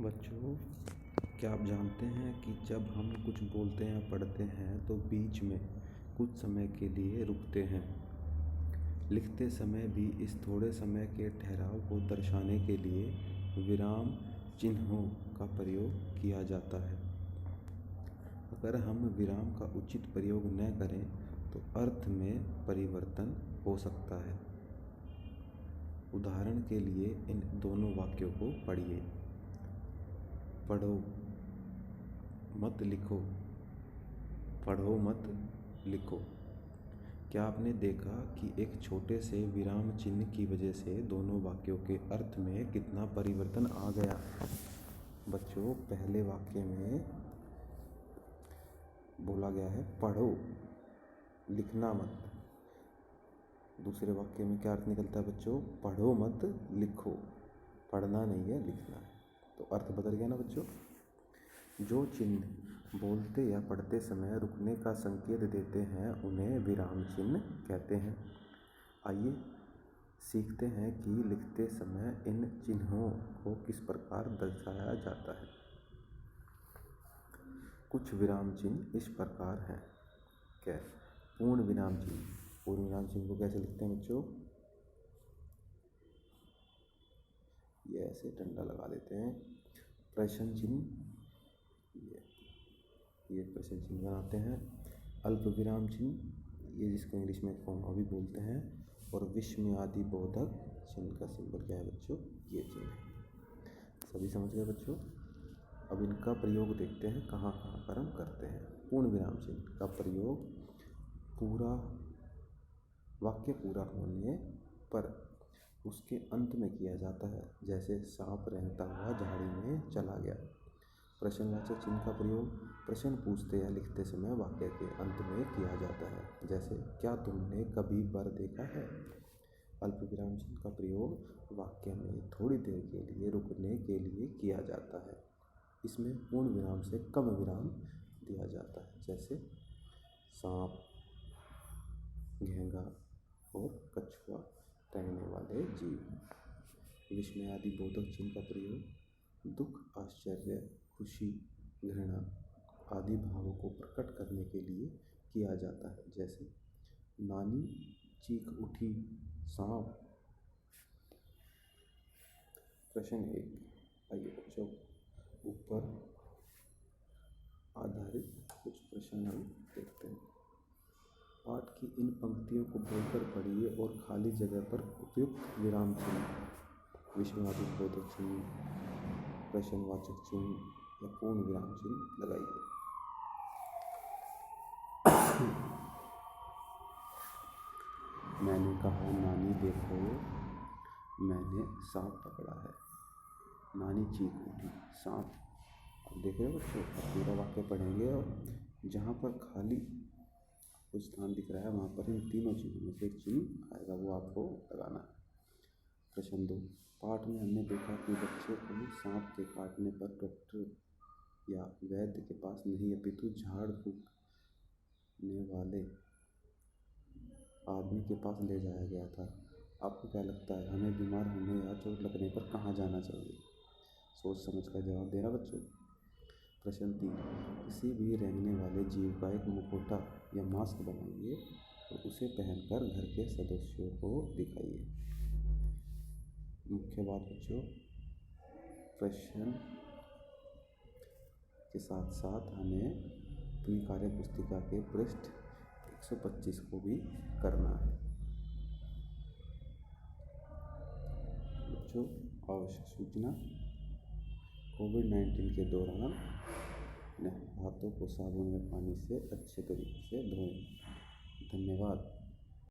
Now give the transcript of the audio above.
बच्चों, क्या आप जानते हैं कि जब हम कुछ बोलते या पढ़ते हैं तो बीच में कुछ समय के लिए रुकते हैं। लिखते समय भी इस थोड़े समय के ठहराव को दर्शाने के लिए विराम चिन्हों का प्रयोग किया जाता है। अगर हम विराम का उचित प्रयोग न करें तो अर्थ में परिवर्तन हो सकता है। उदाहरण के लिए इन दोनों वाक्यों को पढ़िए। पढ़ो मत लिखो, पढ़ो मत लिखो। क्या आपने देखा कि एक छोटे से विराम चिन्ह की वजह से दोनों वाक्यों के अर्थ में कितना परिवर्तन आ गया? बच्चों, पहले वाक्य में बोला गया है पढ़ो, लिखना मत। दूसरे वाक्य में क्या अर्थ निकलता है बच्चों? पढ़ो मत लिखो। पढ़ना नहीं है, लिखना है। तो अर्थ बदल गया ना बच्चों। जो चिन्ह बोलते या पढ़ते समय रुकने का संकेत देते हैं उन्हें विराम चिन्ह कहते हैं। आइए सीखते हैं कि लिखते समय इन चिन्हों को किस प्रकार दर्शाया जाता है। कुछ विराम चिन्ह इस प्रकार हैं। पूर्ण विराम चिन्ह। पूर्ण विराम चिन्ह को कैसे लिखते हैं बच्चों? ये ऐसे डंडा लगा देते हैं। प्रश्न चिन्ह, ये प्रश्न चिन्ह बनाते हैं। अल्प विराम चिन्ह, ये जिसको इंग्लिश में कॉमा भी बोलते हैं। और विस्मयादि बोधक चिन्ह का सिंबल क्या है बच्चों? ये चिन्ह है। सभी समझ गए बच्चों? अब इनका प्रयोग देखते हैं कहाँ कहाँ पर हम करते हैं। पूर्ण विराम चिन्ह का प्रयोग पूरा वाक्य पूरा होने पर उसके अंत में किया जाता है। जैसे सांप रेंगता हुआ झाड़ी में चला गया। प्रश्नवाचक चिन्ह का प्रयोग प्रश्न पूछते या लिखते समय वाक्य के अंत में किया जाता है। जैसे क्या तुमने कभी बर देखा है? अल्प विराम चिन्ह का प्रयोग वाक्य में थोड़ी देर के लिए रुकने के लिए किया जाता है। इसमें पूर्ण विराम से कम विराम दिया जाता है। जैसे सांप, घेंगा और कछुआ तैरने वाले जीव। विस्मयादि बोधक चिन्ह का प्रयोग दुख, आश्चर्य, खुशी, घृणा आदि भावों को प्रकट करने के लिए किया जाता है। जैसे नानी चीख उठी, सांप। प्रश्न 1। आइए बच्चों, ऊपर आधारित कुछ प्रश्न हम देखते हैं। पाठ की इन पंक्तियों को बोलकर पढ़िए और खाली जगह पर उपयुक्त विराम चिन्ह, विस्मयादि बोधक चिन्ह, प्रश्नवाचक चिन्ह या पूर्ण विराम चिन्ह लगाइए। मैंने कहा नानी देखो, मैंने सांप पकड़ा है। नानी चीख उठी, सांप। अब देख रहे हो बच्चों, अब पूरा वाक्य पढ़ेंगे और जहाँ पर खाली कुछ स्थान दिख रहा है वहाँ पर इन तीनों चिन्हों में से एक चिन्ह आएगा, वो आपको लगाना है। प्रश्न 2। पाठ में हमने देखा कि बच्चे को सांप के काटने पर डॉक्टर या वैद्य के पास नहीं अपितु झाड़ फूकने वाले आदमी के पास ले जाया गया था। आपको क्या लगता है, हमें बीमार होने या चोट लगने पर कहाँ जाना चाहिए? सोच समझ कर जवाब देना बच्चों। प्रश्न 3। किसी भी रेंगने वाले जीव का एक मुखौटा या मास्क बनाइए और उसे पहनकर घर के सदस्यों को दिखाइए। मुख्य बात बच्चों, प्रश्न के साथ साथ हमें अपनी कार्य पुस्तिका के पृष्ठ 125 को भी करना है। बच्चों, आवश्यक सूचना, कोविड-19 के दौरान हाथों को साबुन या पानी से अच्छे तरीके से धोएं। धन्यवाद।